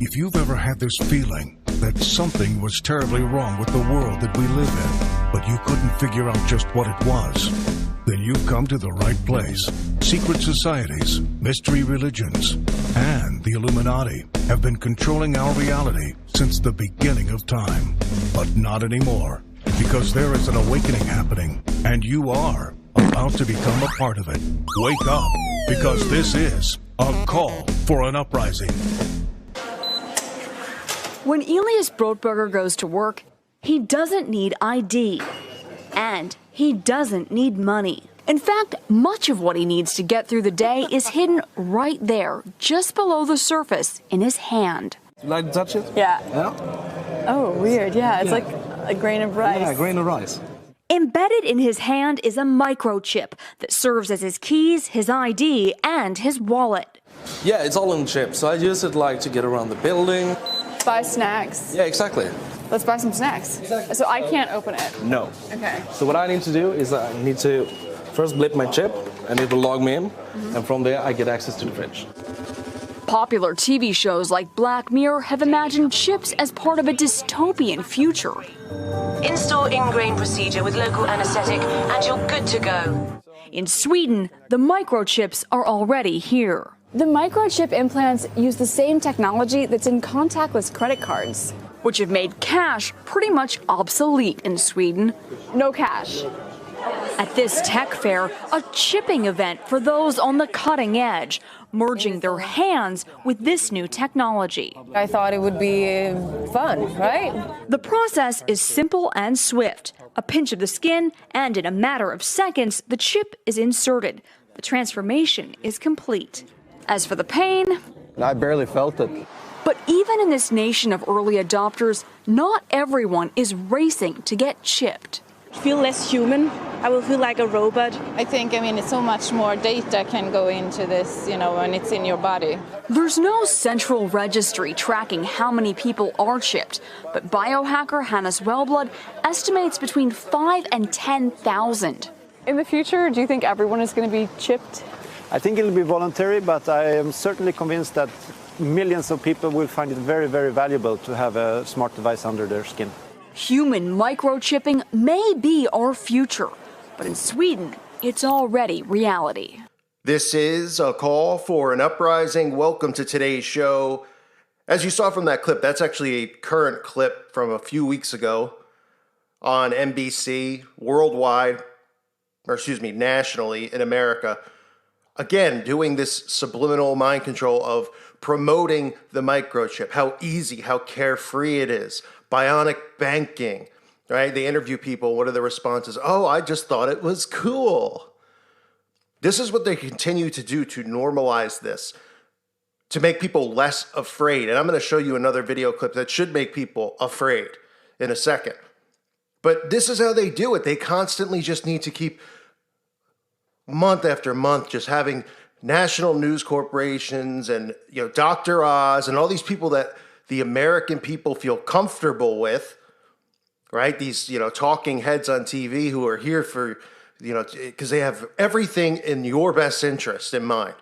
If you've ever had this feeling that something was terribly wrong with the world that we live in, but you couldn't figure out just what it was, then you've come to the right place. Secret societies, mystery religions, and the Illuminati have been controlling our reality since the beginning of time. But not anymore, because there is an awakening happening, and you are about to become a part of it. Wake up, because this is a call for an uprising. When Elias Brotberger goes to work, he doesn't need ID. And he doesn't need money. In fact, much of what he needs to get through the day is hidden right there, just below the surface, in his hand. You like to touch it? Yeah. Yeah? Oh, weird. Yeah, it's like a grain of rice. Yeah, a grain of rice. Embedded in his hand is a microchip that serves as his keys, his ID, and his wallet. Yeah, it's all in the chip, so I use it like to get around the building. Buy snacks. Yeah, exactly. Let's buy some snacks. Exactly. So I can't open it. No. Okay. So what I need to do is I need to first blip my chip, and it will log me in, and from there I get access to the fridge. Popular TV shows like Black Mirror have imagined chips as part of a dystopian future. Install ingrain procedure with local anesthetic and you're good to go. In Sweden, the microchips are already here. The microchip implants use the same technology that's in contactless credit cards. Which have made cash pretty much obsolete in Sweden. No cash. At this tech fair, a chipping event for those on the cutting edge, merging their hands with this new technology. I thought it would be fun, right? The process is simple and swift. A pinch of the skin, and in a matter of seconds, the chip is inserted. The transformation is complete. As for the pain, I barely felt it. But even in this nation of early adopters, not everyone is racing to get chipped. Feel less human. I will feel like a robot. I think, it's so much more data can go into this, when it's in your body. There's no central registry tracking how many people are chipped, but biohacker Hannes Wellblood estimates between 5 and 10,000. In the future, do you think everyone is going to be chipped? I think it'll be voluntary, but I am certainly convinced that millions of people will find it very, very valuable to have a smart device under their skin. Human microchipping may be our future, but in Sweden, it's already reality. This is a call for an uprising. Welcome to today's show. As you saw from that clip, that's actually a current clip from a few weeks ago on NBC, nationally in America. Again, doing this subliminal mind control of promoting the microchip, how easy, how carefree it is, bionic banking, right? They interview people. What are the responses? Oh, I just thought it was cool. This is what they continue to do to normalize this, to make people less afraid. And I'm going to show you another video clip that should make people afraid in a second. But this is how they do it. They constantly just need to keep month after month just having national news corporations and Dr. Oz and all these people that the American people feel comfortable with, right? These talking heads on TV who are here for because they have everything in your best interest in mind,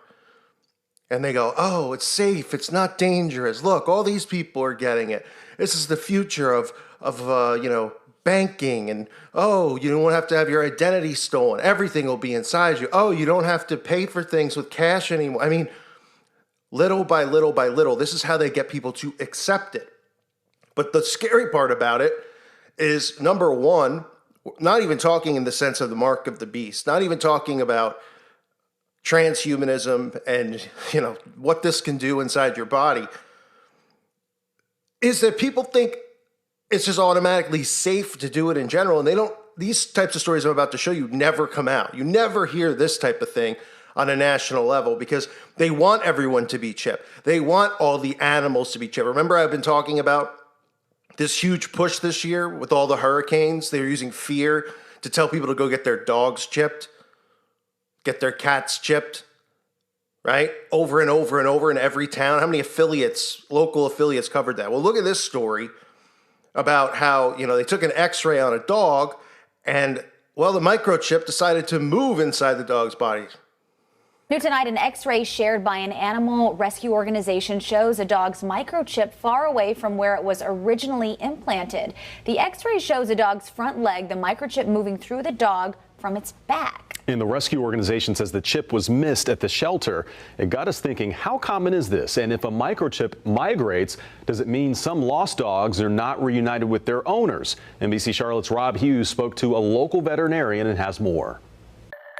and they go, oh, it's safe, it's not dangerous. Look, all these people are getting it. This is the future of banking, and oh, you don't have to have your identity stolen. Everything will be inside you. Oh, you don't have to pay for things with cash anymore. Little by little by little, this is how they get people to accept it. But the scary part about it is, number one, not even talking in the sense of the mark of the beast, not even talking about transhumanism and what this can do inside your body, is that people think it's just automatically safe to do it in general. And these types of stories I'm about to show you never come out. You never hear this type of thing on a national level because they want everyone to be chipped. They want all the animals to be chipped. Remember, I've been talking about this huge push this year with all the hurricanes. They were using fear to tell people to go get their dogs chipped, get their cats chipped, right? Over and over and over in every town. How many local affiliates covered that? Well, look at this story about how, they took an x-ray on a dog and, the microchip decided to move inside the dog's body. New tonight, an X-ray shared by an animal rescue organization shows a dog's microchip far away from where it was originally implanted. The X-ray shows a dog's front leg, the microchip moving through the dog from its back. And the rescue organization says the chip was missed at the shelter. It got us thinking, how common is this? And if a microchip migrates, does it mean some lost dogs are not reunited with their owners? NBC Charlotte's Rob Hughes spoke to a local veterinarian and has more.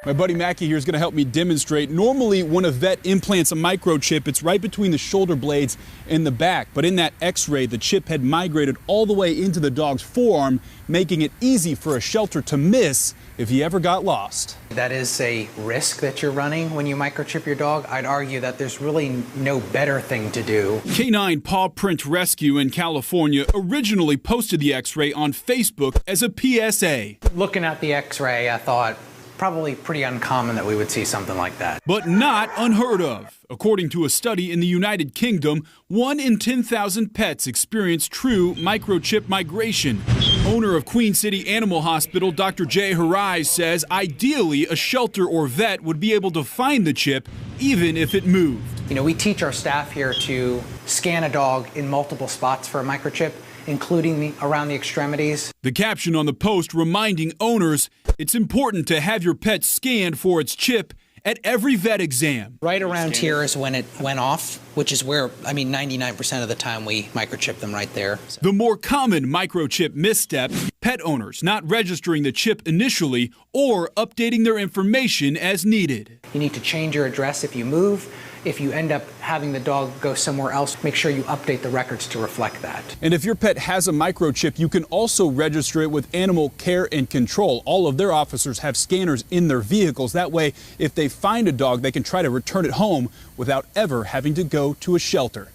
My buddy Mackie here is going to help me demonstrate. Normally, when a vet implants a microchip, it's right between the shoulder blades and the back. But in that X-ray, the chip had migrated all the way into the dog's forearm, making it easy for a shelter to miss if he ever got lost. That is a risk that you're running when you microchip your dog. I'd argue that there's really no better thing to do. Canine Paw Print Rescue in California originally posted the X-ray on Facebook as a PSA. Looking at the X-ray, I thought, probably pretty uncommon that we would see something like that. But not unheard of. According to a study in the United Kingdom, 1 in 10,000 pets experience true microchip migration. Owner of Queen City Animal Hospital, Dr. Jay Harais, says ideally a shelter or vet would be able to find the chip even if it moved. You know, we teach our staff here to scan a dog in multiple spots for a microchip, including around the extremities. The caption on the post reminding owners it's important to have your pet scanned for its chip at every vet exam. Right around here is when it went off, which is where, 99% of the time we microchip them right there. So. The more common microchip misstep, pet owners not registering the chip initially or updating their information as needed. You need to change your address if you move. If you end up having the dog go somewhere else, make sure you update the records to reflect that. And if your pet has a microchip, you can also register it with Animal Care and Control. All of their officers have scanners in their vehicles. That way, if they find a dog, they can try to return it home without ever having to go to a shelter.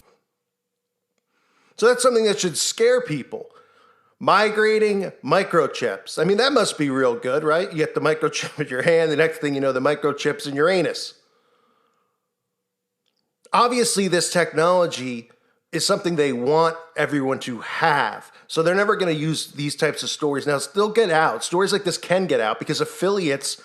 So that's something that should scare people. Migrating microchips. I mean, that must be real good, right? You get the microchip in your hand, the next thing you know, the microchip's in your anus. Obviously, this technology is something they want everyone to have. So they're never going to use these types of stories. Now, they'll get out. Stories like this can get out because affiliates,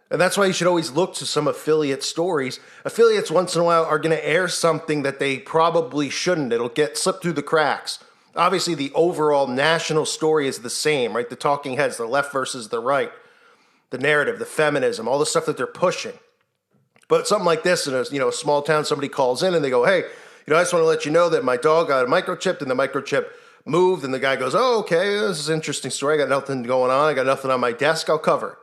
and that's why you should always look to some affiliate stories. Affiliates once in a while are going to air something that they probably shouldn't. It'll get slipped through the cracks. Obviously, the overall national story is the same, right? The talking heads, the left versus the right, the narrative, the feminism, all the stuff that they're pushing. But something like this in a small town, somebody calls in and they go, hey, I just want to let you know that my dog got microchipped and the microchip moved. And the guy goes, oh, okay, this is an interesting story. I got nothing going on. I got nothing on my desk. I'll cover.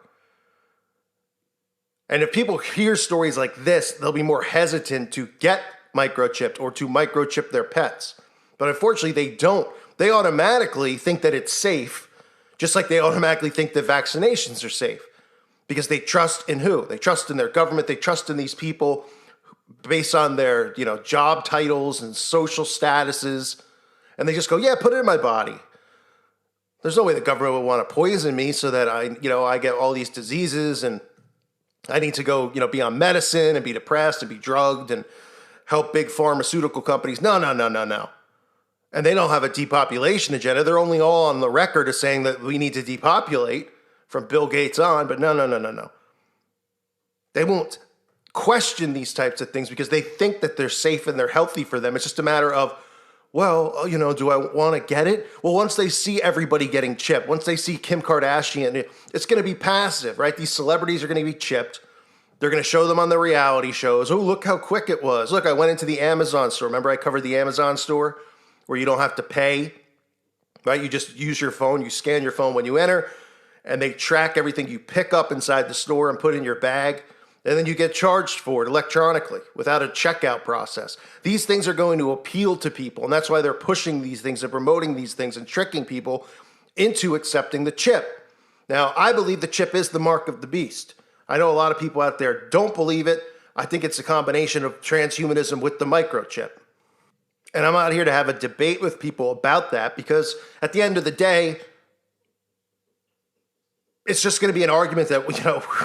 And if people hear stories like this, they'll be more hesitant to get microchipped or to microchip their pets. But unfortunately, they don't. They automatically think that it's safe, just like they automatically think that vaccinations are safe. Because they trust in who? They trust in their government. They trust in these people based on their, job titles and social statuses. And they just go, yeah, put it in my body. There's no way the government would want to poison me so that I get all these diseases and I need to go, be on medicine and be depressed and be drugged and help big pharmaceutical companies. No. And they don't have a depopulation agenda. They're only all on the record as saying that we need to depopulate. From Bill Gates on, but no. They won't question these types of things because they think that they're safe and they're healthy for them. It's just a matter of, well, do I want to get it? Well, once they see everybody getting chipped, once they see Kim Kardashian, it's going to be passive, right? These celebrities are going to be chipped. They're going to show them on the reality shows. Oh, look how quick it was. Look, I went into the Amazon store. Remember I covered the Amazon store where you don't have to pay, right? You just use your phone. You scan your phone when you enter. And they track everything you pick up inside the store and put in your bag. And then you get charged for it electronically without a checkout process. These things are going to appeal to people. And that's why they're pushing these things and promoting these things and tricking people into accepting the chip. Now, I believe the chip is the mark of the beast. I know a lot of people out there don't believe it. I think it's a combination of transhumanism with the microchip. And I'm out here to have a debate with people about that because at the end of the day, it's just going to be an argument that,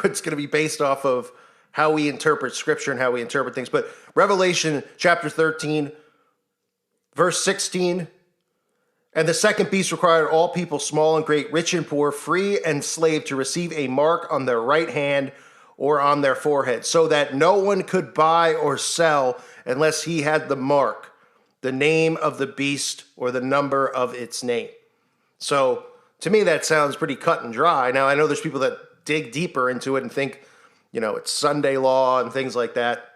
it's going to be based off of how we interpret scripture and how we interpret things. But Revelation chapter 13, verse 16, and the second beast required all people, small and great, rich and poor, free and slave, to receive a mark on their right hand or on their forehead so that no one could buy or sell unless he had the mark, the name of the beast, or the number of its name. So to me, that sounds pretty cut and dry. Now, I know there's people that dig deeper into it and think, it's Sunday law and things like that.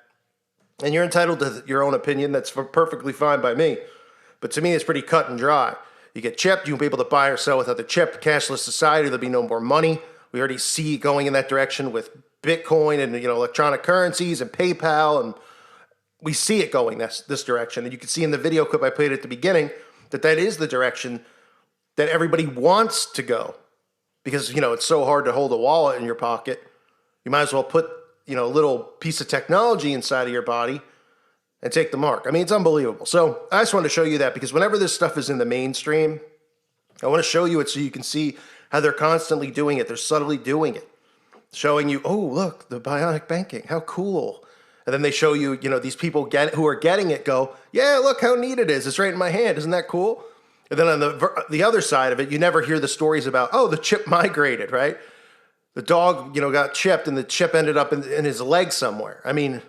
And you're entitled to your own opinion. That's perfectly fine by me. But to me, it's pretty cut and dry. You get chipped, you won't be able to buy or sell without the chip. Cashless society, there'll be no more money. We already see going in that direction with Bitcoin and electronic currencies and PayPal, and we see it going this direction. And you can see in the video clip I played at the beginning that is the direction that everybody wants to go, because it's so hard to hold a wallet in your pocket. You might as well put a little piece of technology inside of your body and take the mark. I mean, it's unbelievable. So I just wanted to show you that, because whenever this stuff is in the mainstream, I want to show you it so you can see how they're constantly doing it. They're subtly doing it, showing you, oh, look, the bionic banking, how cool. And then they show you, these people who are getting it go, yeah, look how neat it is. It's right in my hand. Isn't that cool? And then on the other side of it, you never hear the stories about, oh, the chip migrated, right? The dog, got chipped and the chip ended up in his leg somewhere. I mean,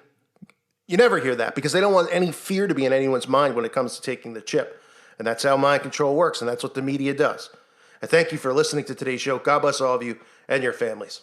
you never hear that, because they don't want any fear to be in anyone's mind when it comes to taking the chip. And that's how mind control works, and that's what the media does. I thank you for listening to today's show. God bless all of you and your families.